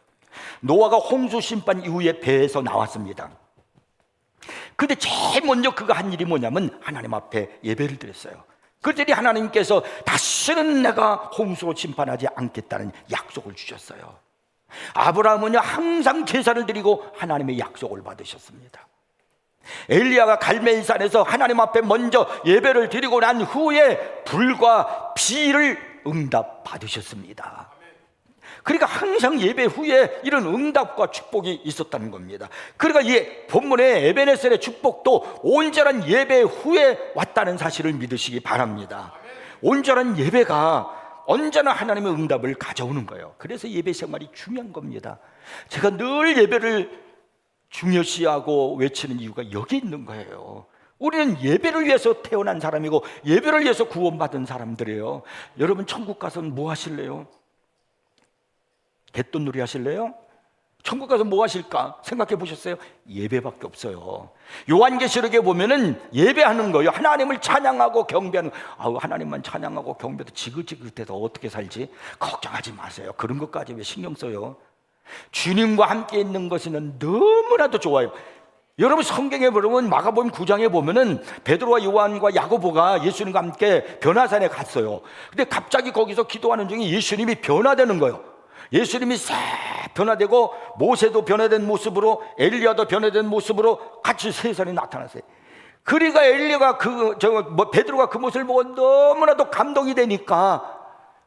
노아가 홍수 심판 이후에 배에서 나왔습니다. 근데 제일 먼저 그가 한 일이 뭐냐면 하나님 앞에 예배를 드렸어요. 그랬더니 하나님께서 다시는 내가 홍수로 심판하지 않겠다는 약속을 주셨어요. 아브라함은요 항상 제사를 드리고 하나님의 약속을 받으셨습니다. 엘리야가 갈멜산에서 하나님 앞에 먼저 예배를 드리고 난 후에 불과 비를 응답 받으셨습니다. 그러니까 항상 예배 후에 이런 응답과 축복이 있었다는 겁니다. 그러니까 이 본문의 에베네셀의 축복도 온전한 예배 후에 왔다는 사실을 믿으시기 바랍니다. 온전한 예배가 언제나 하나님의 응답을 가져오는 거예요. 그래서 예배 생활이 중요한 겁니다. 제가 늘 예배를 중요시하고 외치는 이유가 여기 있는 거예요. 우리는 예배를 위해서 태어난 사람이고 예배를 위해서 구원받은 사람들이에요. 여러분, 천국 가서는 뭐 하실래요? 개돈놀이 하실래요? 천국 가서 뭐 하실까 생각해 보셨어요? 예배밖에 없어요. 요한계시록에 보면은 예배하는 거예요. 하나님을 찬양하고 경배하는. 아우, 하나님만 찬양하고 경배도 지긋지긋해서 어떻게 살지? 걱정하지 마세요. 그런 것까지 왜 신경 써요? 주님과 함께 있는 것은 너무나도 좋아요. 여러분, 성경에 보면 마가복음 9장에 보면은 베드로와 요한과 야고보가 예수님과 함께 변화산에 갔어요. 근데 갑자기 거기서 기도하는 중에 예수님이 변화되는 거예요. 예수님이 싹 변화되고 모세도 변화된 모습으로, 엘리야도 변화된 모습으로 같이 세상에 나타났어요. 그러니까 엘리야가 베드로가 그 모습을 보고 너무나도 감동이 되니까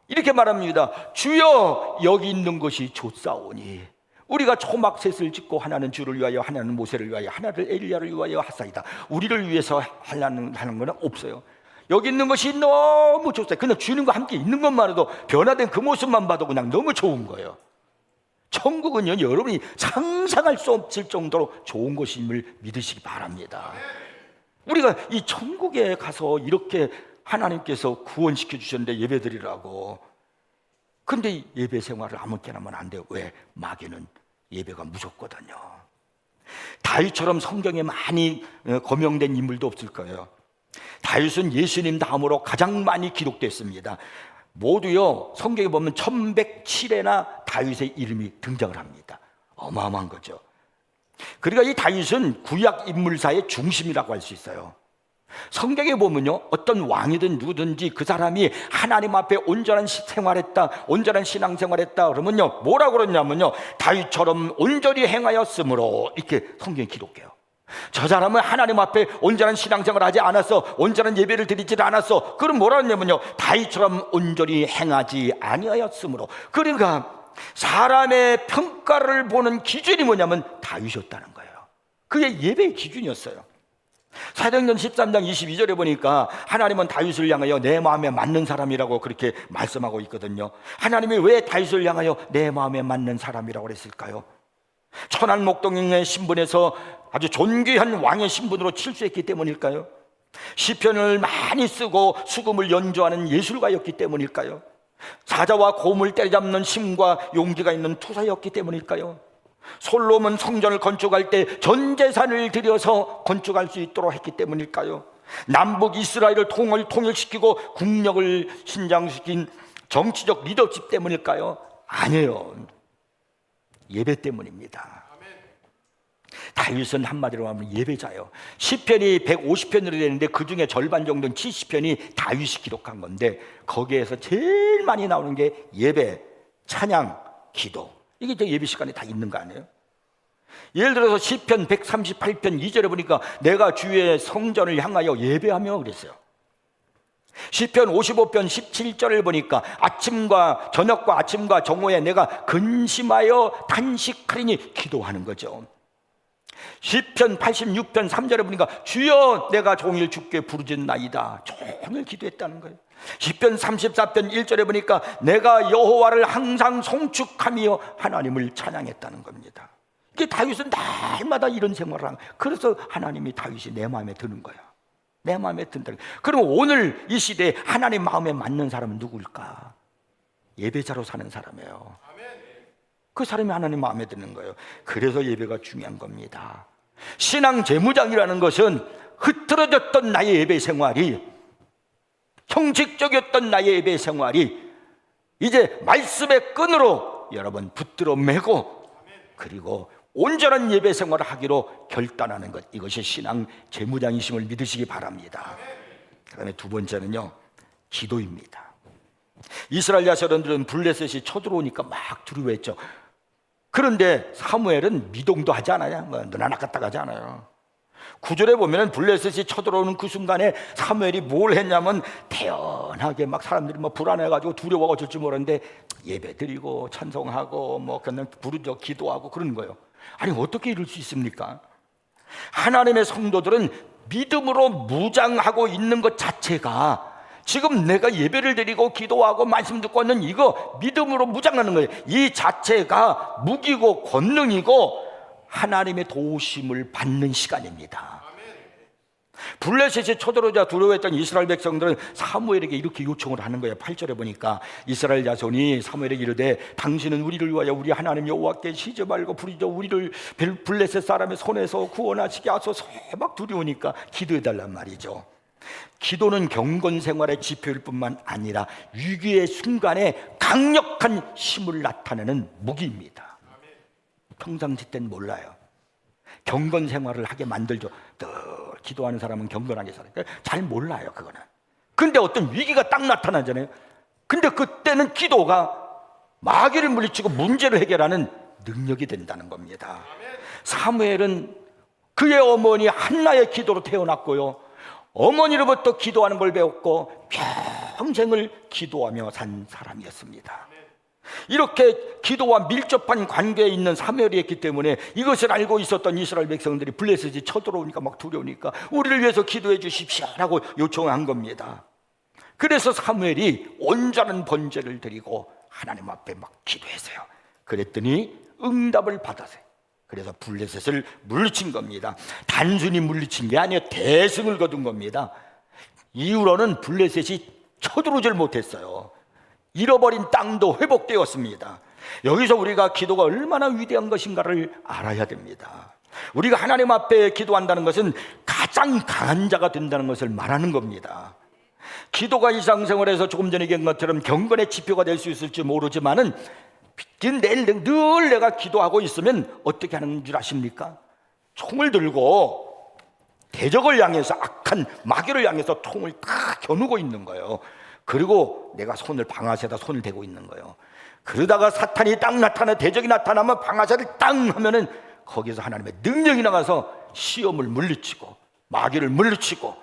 이렇게 말합니다. 주여, 여기 있는 것이 좋사오니 우리가 초막셋을 짓고 하나는 주를 위하여 하나는 모세를 위하여 하나를 엘리야를 위하여 하사이다. 우리를 위해서 하는 건 없어요. 여기 있는 것이 너무 좋아요. 그냥 주님과 함께 있는 것만으로도 변화된 그 모습만 봐도 그냥 너무 좋은 거예요. 천국은요, 여러분이 상상할 수 없을 정도로 좋은 것임을 믿으시기 바랍니다. 우리가 이 천국에 가서 이렇게 하나님께서 구원시켜 주셨는데 예배드리라고. 근데 예배 생활을 아무렇게나 하면 안 돼요. 왜? 마귀는 예배가 무섭거든요. 다윗처럼 성경에 많이 거명된 인물도 없을 거예요. 다윗은 예수님 다음으로 가장 많이 기록됐습니다. 모두요, 성경에 보면 1107회나 다윗의 이름이 등장을 합니다. 어마어마한 거죠. 그러니까 이 다윗은 구약 인물사의 중심이라고 할 수 있어요. 성경에 보면요, 어떤 왕이든 누구든지 그 사람이 하나님 앞에 온전한 생활했다, 온전한 신앙생활했다 그러면요, 뭐라고 그러냐면요, 다윗처럼 온전히 행하였으므로, 이렇게 성경에 기록해요. 저 사람은 하나님 앞에 온전한 신앙생활을 하지 않았어, 온전한 예배를 드리지 않았어. 그럼 뭐라 하냐면요, 다윗처럼 온전히 행하지 아니하였으므로. 그러니까 사람의 평가를 보는 기준이 뭐냐면 다윗이었다는 거예요. 그게 예배의 기준이었어요. 사도행전 13장 22절에 보니까 하나님은 다윗을 향하여 내 마음에 맞는 사람이라고 그렇게 말씀하고 있거든요. 하나님이 왜 다윗을 향하여 내 마음에 맞는 사람이라고 그랬을까요? 천한 목동의 신분에서 아주 존귀한 왕의 신분으로 칠수했기 때문일까요? 시편을 많이 쓰고 수금을 연주하는 예술가였기 때문일까요? 사자와 곰을 때려잡는 힘과 용기가 있는 투사였기 때문일까요? 솔로몬 성전을 건축할 때 전 재산을 들여서 건축할 수 있도록 했기 때문일까요? 남북 이스라엘을 통일시키고 국력을 신장시킨 정치적 리더십 때문일까요? 아니에요. 예배 때문입니다. 다윗은 한마디로 하면 예배자예요. 시편이 150편으로 되는데 그 중에 절반 정도는 70편이 다윗이 기록한 건데, 거기에서 제일 많이 나오는 게 예배, 찬양, 기도. 이게 이제 예배 시간에 다 있는 거 아니에요? 예를 들어서 시편 138편 2절에 보니까 내가 주의 성전을 향하여 예배하며 그랬어요. 시편 55편 17절을 보니까 저녁과 아침과 정오에 내가 근심하여 단식하리니 기도하는 거죠. 시편 86편 3절에 보니까 주여 내가 종일 주께 부르짖나이다, 종일 기도했다는 거예요. 시편 34편 1절에 보니까 내가 여호와를 항상 송축하며 하나님을 찬양했다는 겁니다. 이게 다윗은 날마다 이런 생활을 하는 거예요. 그래서 하나님이 다윗이 내 마음에 드는 거야. 내 마음에 든다. 그럼 오늘 이 시대에 하나님 마음에 맞는 사람은 누구일까? 예배자로 사는 사람이에요. 그 사람이 하나님 마음에 드는 거예요. 그래서 예배가 중요한 겁니다. 신앙 재무장이라는 것은 흐트러졌던 나의 예배 생활이, 형식적이었던 나의 예배 생활이 이제 말씀의 끈으로 여러분 붙들어 매고, 그리고 온전한 예배 생활을 하기로 결단하는 것, 이것이 신앙 재무장이심을 믿으시기 바랍니다. 그 다음에 두 번째는요, 기도입니다. 이스라엘 자손들은 블레셋이 쳐들어오니까 막 두려워했죠. 그런데 사무엘은 미동도 하지 않아요. 너나 낚았다 가지 않아요. 9절에 보면 블레셋이 쳐들어오는 그 순간에 사무엘이 뭘 했냐면 태연하게 막 사람들이 불안해가지고 두려워하고 어쩔 줄 모르는데 예배 드리고 찬송하고 그냥 부르짖어 기도하고 그러는 거예요. 아니 어떻게 이럴 수 있습니까? 하나님의 성도들은 믿음으로 무장하고 있는 것 자체가, 지금 내가 예배를 드리고 기도하고 말씀 듣고 있는 이거 믿음으로 무장하는 거예요. 이 자체가 무기고 권능이고 하나님의 도우심을 받는 시간입니다. 블레셋이 쳐들어오자 두려워했던 이스라엘 백성들은 사무엘에게 이렇게 요청을 하는 거예요. 8절에 보니까 이스라엘 자손이 사무엘에게 이르되 당신은 우리를 위하여 우리 하나님 여호와께 시지 말고 부르짖어 우리를 블레셋 사람의 손에서 구원하시게 하소서. 막 두려우니까 기도해달란 말이죠. 기도는 경건 생활의 지표일 뿐만 아니라 위기의 순간에 강력한 힘을 나타내는 무기입니다. 평상시 땐 몰라요. 경건 생활을 하게 만들죠. 늘 기도하는 사람은 경건하게 살아요. 잘 몰라요, 그거는. 근데 어떤 위기가 딱 나타나잖아요. 근데 그때는 기도가 마귀를 물리치고 문제를 해결하는 능력이 된다는 겁니다. 사무엘은 그의 어머니 한나의 기도로 태어났고요, 어머니로부터 기도하는 걸 배웠고 평생을 기도하며 산 사람이었습니다. 이렇게 기도와 밀접한 관계에 있는 사무엘이었기 때문에 이것을 알고 있었던 이스라엘 백성들이 블레셋이 쳐들어오니까 막 두려우니까 우리를 위해서 기도해 주십시오라고 요청한 겁니다. 그래서 사무엘이 온전한 번제를 드리고 하나님 앞에 막 기도했어요. 그랬더니 응답을 받았어요. 그래서 블레셋을 물리친 겁니다. 단순히 물리친 게 아니에요. 대승을 거둔 겁니다. 이후로는 블레셋이 쳐들어오질 못했어요. 잃어버린 땅도 회복되었습니다. 여기서 우리가 기도가 얼마나 위대한 것인가를 알아야 됩니다. 우리가 하나님 앞에 기도한다는 것은 가장 강한 자가 된다는 것을 말하는 겁니다. 기도가 일상생활에서 조금 전에 얘기한 것처럼 경건의 지표가 될 수 있을지 모르지만은 늘 내가 기도하고 있으면 어떻게 하는 줄 아십니까? 총을 들고 대적을 향해서, 악한 마귀를 향해서 총을 다 겨누고 있는 거예요. 그리고 내가 방아쇠에다 손을 대고 있는 거예요. 그러다가 사탄이 딱 대적이 나타나면 방아쇠를 땅 하면은 거기서 하나님의 능력이 나가서 시험을 물리치고 마귀를 물리치고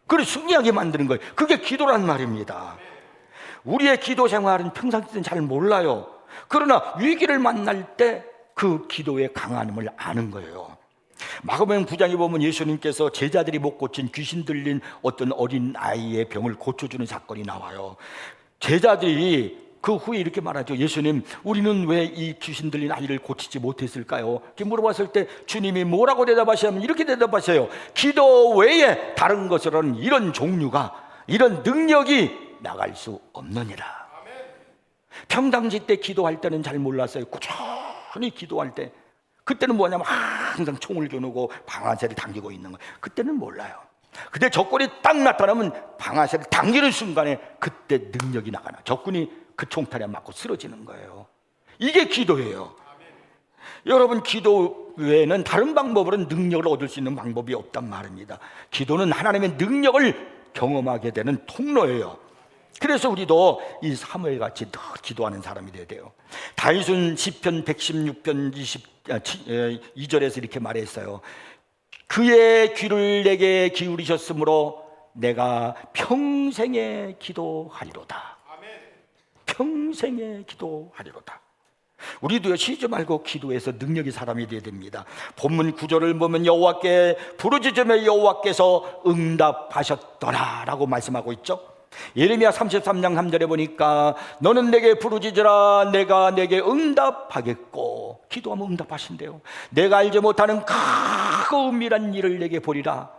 그걸 승리하게 만드는 거예요. 그게 기도란 말입니다. 우리의 기도 생활은 평상시에는 잘 몰라요. 그러나 위기를 만날 때 그 기도의 강함을 아는 거예요. 마가복음 9장에 보면 예수님께서 제자들이 못 고친 귀신 들린 어떤 어린 아이의 병을 고쳐주는 사건이 나와요. 제자들이 그 후에 이렇게 말하죠. 예수님, 우리는 왜 이 귀신 들린 아이를 고치지 못했을까요? 이렇게 물어봤을 때 주님이 뭐라고 대답하시냐면 이렇게 대답하셔요. 기도 외에 다른 것으로는 이런 종류가, 이런 능력이 나갈 수 없느니라. 평상시 때 기도할 때는 잘 몰랐어요. 꾸준히 기도할 때 그때는 뭐냐면 항상 총을 겨누고 방아쇠를 당기고 있는 거예요. 그때는 몰라요. 근데 적군이 딱 나타나면 방아쇠를 당기는 순간에 그때 능력이 나가나, 적군이 그 총탄에 맞고 쓰러지는 거예요. 이게 기도예요. 여러분, 기도 외에는 다른 방법으로는 능력을 얻을 수 있는 방법이 없단 말입니다. 기도는 하나님의 능력을 경험하게 되는 통로예요. 그래서 우리도 이 사무엘 같이 늘 기도하는 사람이 돼야 돼요. 다윗은 시편 116편 2절에서 이렇게 말했어요. 그의 귀를 내게 기울이셨으므로 내가 평생에 기도하리로다. 평생에 기도하리로다. 우리도 쉬지 말고 기도해서 능력이 사람이 되어야 됩니다. 본문 9절을 보면 여호와께 부르짖으며 여호와께서 응답하셨더라 라고 말씀하고 있죠. 예레미야 33장 3절에 보니까 너는 내게 부르짖으라 내가 내게 응답하겠고, 기도하면 응답하신대요. 내가 알지 못하는 크고 은밀한 일을 내게 보리라.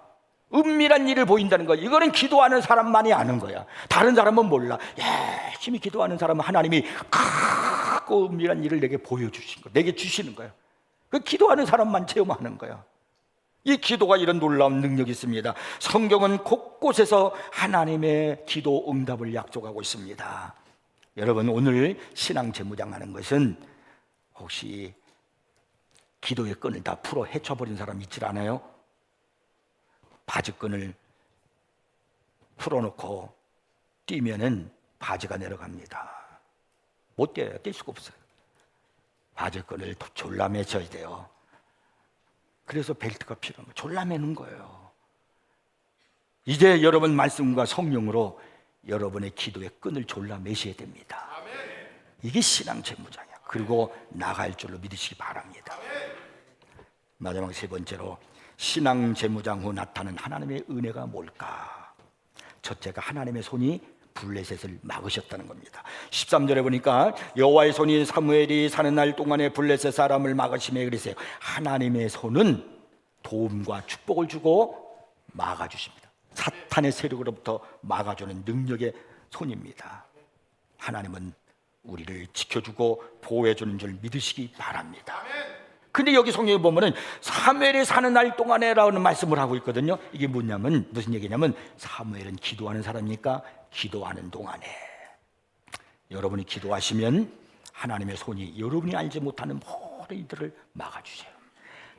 은밀한 일을 보인다는 거야. 이거는 기도하는 사람만이 아는 거야. 다른 사람은 몰라. 열심히 기도하는 사람은 하나님이 크고 은밀한 일을 내게 보여주신 거야. 내게 주시는 거야. 그 기도하는 사람만 체험하는 거야. 이 기도가 이런 놀라운 능력이 있습니다. 성경은 곳곳에서 하나님의 기도 응답을 약속하고 있습니다. 여러분, 오늘 신앙 재무장 하는 것은 혹시 기도의 끈을 다 풀어 헤쳐버린 사람 있질 않아요? 바지끈을 풀어놓고 뛰면은 바지가 내려갑니다. 못 뛰어요. 뛸 수가 없어요. 바지끈을 졸라 매셔야 돼요. 그래서 벨트가 필요한 거예요. 졸라 매는 거예요. 이제 여러분 말씀과 성령으로 여러분의 기도의 끈을 졸라 매셔야 됩니다. 이게 신앙 재무장이야. 그리고 나갈 줄로 믿으시기 바랍니다. 마지막 세 번째로, 신앙 재무장 후 나타나는 하나님의 은혜가 뭘까? 첫째가 하나님의 손이 블레셋을 막으셨다는 겁니다. 13절에 보니까 여호와의 손이 사무엘이 사는 날 동안에 블레셋 사람을 막으시며 그랬어요. 하나님의 손은 도움과 축복을 주고 막아주십니다. 사탄의 세력으로부터 막아주는 능력의 손입니다. 하나님은 우리를 지켜주고 보호해주는 줄 믿으시기 바랍니다. 근데 여기 성경에 보면은 사무엘이 사는 날 동안에 라는 말씀을 하고 있거든요. 이게 뭐냐면, 무슨 얘기냐면, 사무엘은 기도하는 사람이니까 기도하는 동안에 여러분이 기도하시면 하나님의 손이 여러분이 알지 못하는 모든 이들을 막아주세요.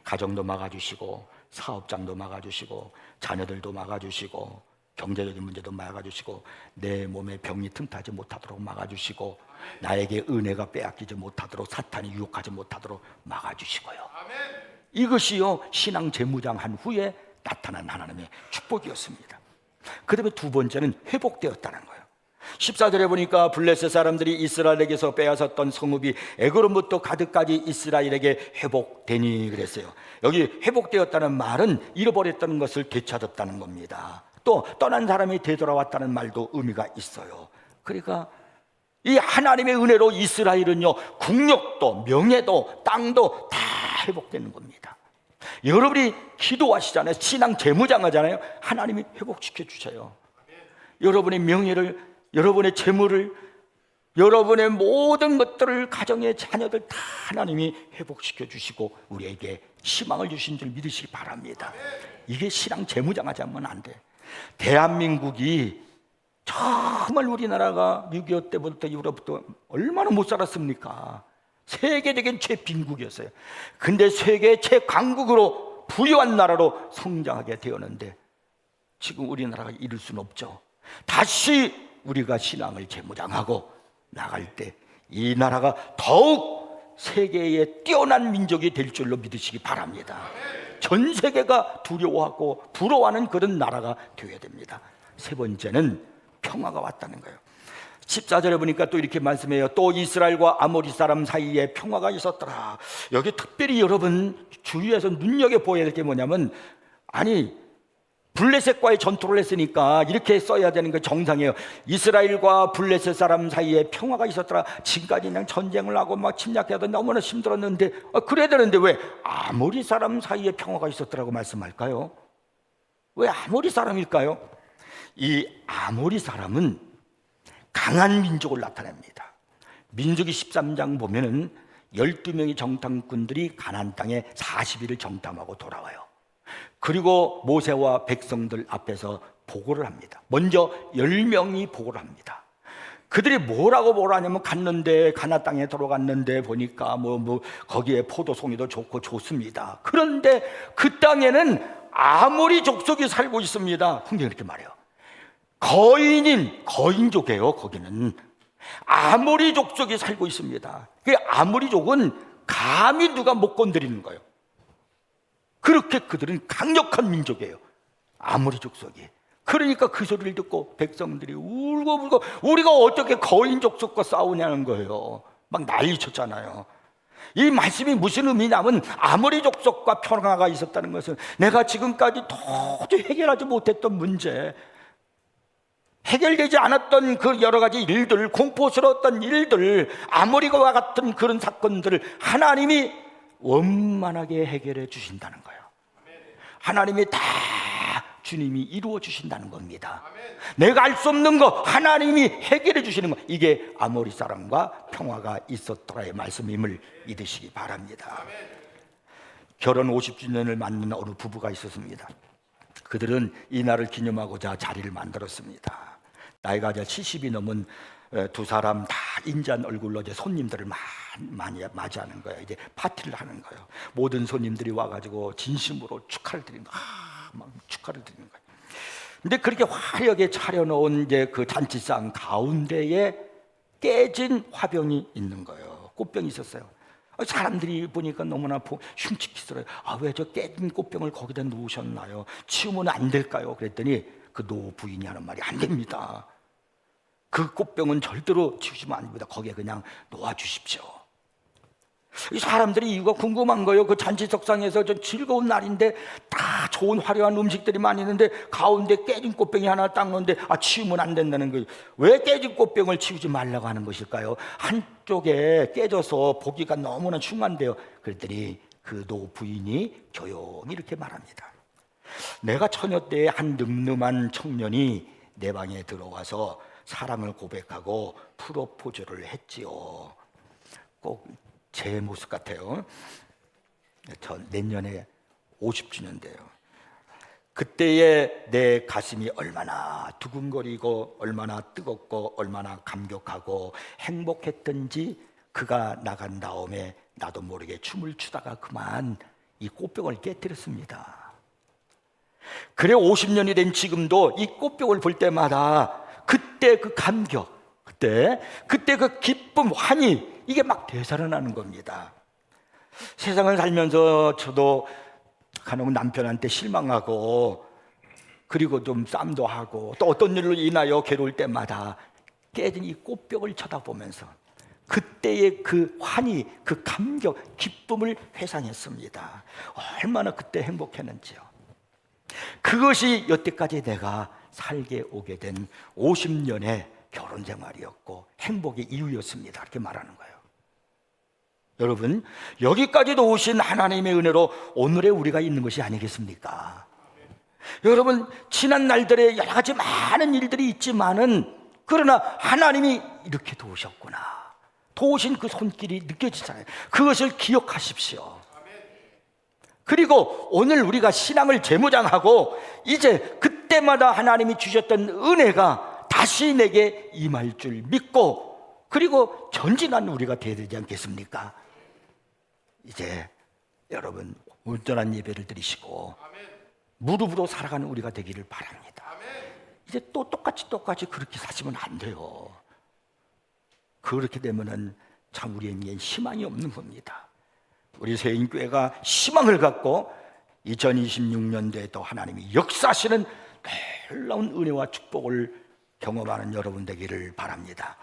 가정도 막아주시고, 사업장도 막아주시고, 자녀들도 막아주시고, 경제적인 문제도 막아주시고, 내 몸에 병이 틈타지 못하도록 막아주시고, 나에게 은혜가 빼앗기지 못하도록, 사탄이 유혹하지 못하도록 막아주시고요. 이것이요 신앙 재무장한 후에 나타난 하나님의 축복이었습니다. 그 다음에 두 번째는 회복되었다는 거예요. 14절에 보니까 블레셋 사람들이 이스라엘에게서 빼앗았던 성읍이 에그론부터 가드까지 이스라엘에게 회복되니 그랬어요. 여기 회복되었다는 말은 잃어버렸다는 것을 되찾았다는 겁니다. 또 떠난 사람이 되돌아왔다는 말도 의미가 있어요. 그러니까 이 하나님의 은혜로 이스라엘은요 국력도 명예도 땅도 다 회복되는 겁니다. 여러분이 기도하시잖아요. 신앙 재무장 하잖아요. 하나님이 회복시켜 주셔요. 여러분의 명예를, 여러분의 재물을, 여러분의 모든 것들을, 가정의 자녀들 다 하나님이 회복시켜 주시고 우리에게 희망을 주신 줄 믿으시기 바랍니다. 이게 신앙 재무장하지 않으면 안 돼. 대한민국이 정말 우리나라가 6.25 때부터 이후로부터 얼마나 못 살았습니까? 세계적인 최빈국이었어요. 근데 세계 최강국으로 부유한 나라로 성장하게 되었는데 지금 우리나라가 이룰 수는 없죠. 다시 우리가 신앙을 재무장하고 나갈 때 이 나라가 더욱 세계에 뛰어난 민족이 될 줄로 믿으시기 바랍니다. 전 세계가 두려워하고 부러워하는 그런 나라가 되어야 됩니다. 세 번째는 평화가 왔다는 거예요. 14절에 보니까 또 이렇게 말씀해요. 또 이스라엘과 아모리 사람 사이에 평화가 있었더라. 여기 특별히 여러분 주위에서 눈여겨보아야 될 게 뭐냐면, 아니 블레셋과의 전투를 했으니까 이렇게 써야 되는 게 정상이에요. 이스라엘과 블레셋 사람 사이에 평화가 있었더라. 지금까지 그냥 전쟁을 하고 막 침략해도 너무나 힘들었는데 그래야 되는데 왜 아모리 사람 사이에 평화가 있었더라고 말씀할까요? 왜 아모리 사람일까요? 이 아모리 사람은 강한 민족을 나타냅니다. 민수기 13장 보면은 12명의 정탐꾼들이 가나안 땅에 40일을 정탐하고 돌아와요. 그리고 모세와 백성들 앞에서 보고를 합니다. 먼저 10명이 보고를 합니다. 그들이 뭐라고 하냐면, 갔는데 가나안 땅에 들어갔는데 보니까 거기에 포도송이도 좋고 좋습니다. 그런데 그 땅에는 아모리 족속이 살고 있습니다. 성경이 이렇게 말해요. 거인족이에요. 거기는 아모리 족속이 살고 있습니다. 그 아모리족은 감히 누가 못 건드리는 거예요. 그렇게 그들은 강력한 민족이에요, 아모리 족속이. 그러니까 그 소리를 듣고 백성들이 울고 우리가 어떻게 거인 족속과 싸우냐는 거예요. 막 난리 쳤잖아요. 이 말씀이 무슨 의미냐면, 아모리 족속과 평화가 있었다는 것은 내가 지금까지 도저히 해결하지 못했던 문제, 해결되지 않았던 그 여러 가지 일들, 공포스러웠던 일들, 아모리와 같은 그런 사건들을 하나님이 원만하게 해결해 주신다는 거예요. 하나님이 다 주님이 이루어 주신다는 겁니다. 내가 알 수 없는 거 하나님이 해결해 주시는 거, 이게 아모리 사람과 평화가 있었더라의 말씀임을 믿으시기 바랍니다. 결혼 50주년을 맞는 어느 부부가 있었습니다. 그들은 이날을 기념하고자 자리를 만들었습니다. 나이가 이제 70이 넘은 두 사람 다 인자한 얼굴로 이제 손님들을 많이 맞이하는 거예요. 이제 파티를 하는 거예요. 모든 손님들이 와가지고 진심으로 축하를 드리는 거예요. 막 축하를 드리는 거예요. 근데 그렇게 화려하게 차려놓은 이제 그 잔치상 가운데에 깨진 화병이 있는 거예요. 꽃병이 있었어요. 사람들이 보니까 너무나 흉측스러워요. 왜 저 깨진 꽃병을 거기다 놓으셨나요? 치우면 안 될까요? 그랬더니 그 노 부인이 하는 말이, 안 됩니다. 그 꽃병은 절대로 치우시면 안 됩니다. 거기에 그냥 놓아주십시오. 이 사람들이 이유가 궁금한 거예요. 그 잔치석상에서 좀 즐거운 날인데 다 좋은 화려한 음식들이 많이 있는데 가운데 깨진 꽃병이 하나 딱 놓는데 치우면 안 된다는 거예요. 왜 깨진 꽃병을 치우지 말라고 하는 것일까요? 한쪽에 깨져서 보기가 너무나 흉한데요. 그랬더니 그 노 부인이 조용히 이렇게 말합니다. 내가 처녀 때 한 늠름한 청년이 내 방에 들어와서 사랑을 고백하고 프로포즈를 했지요. 꼭 제 모습 같아요. 저 내년에 50주년 돼요. 그때의 내 가슴이 얼마나 두근거리고 얼마나 뜨겁고 얼마나 감격하고 행복했던지, 그가 나간 다음에 나도 모르게 춤을 추다가 그만 이 꽃병을 깨뜨렸습니다. 그래 50년이 된 지금도 이 꽃병을 볼 때마다 그때 그 감격, 그때 그 기쁨, 환희, 이게 막 되살아나는 겁니다. 세상을 살면서 저도 간혹 남편한테 실망하고, 그리고 좀 싸움도 하고, 또 어떤 일로 인하여 괴로울 때마다 깨진 이 꽃병을 쳐다보면서 그때의 그 환희, 그 감격, 기쁨을 회상했습니다. 얼마나 그때 행복했는지요. 그것이 여태까지 내가 살게 오게 된 50년의 결혼 생활이었고 행복의 이유였습니다. 이렇게 말하는 거예요. 여러분, 여기까지도 오신 하나님의 은혜로 오늘의 우리가 있는 것이 아니겠습니까? 여러분, 지난 날들에 여러 가지 많은 일들이 있지만은, 그러나 하나님이 이렇게 도우셨구나, 도우신 그 손길이 느껴지잖아요. 그것을 기억하십시오. 그리고 오늘 우리가 신앙을 재무장하고 이제 그때마다 하나님이 주셨던 은혜가 다시 내게 임할 줄 믿고, 그리고 전진하는 우리가 되어야 되지 않겠습니까? 이제 여러분 온전한 예배를 드리시고 무릎으로 살아가는 우리가 되기를 바랍니다. 이제 또 똑같이 그렇게 사시면 안 돼요. 그렇게 되면은 참 우리에겐 희망이 없는 겁니다. 우리 세인교회가 희망을 갖고 2026년도에도 하나님이 역사하시는 놀라운 은혜와 축복을 경험하는 여러분 되기를 바랍니다.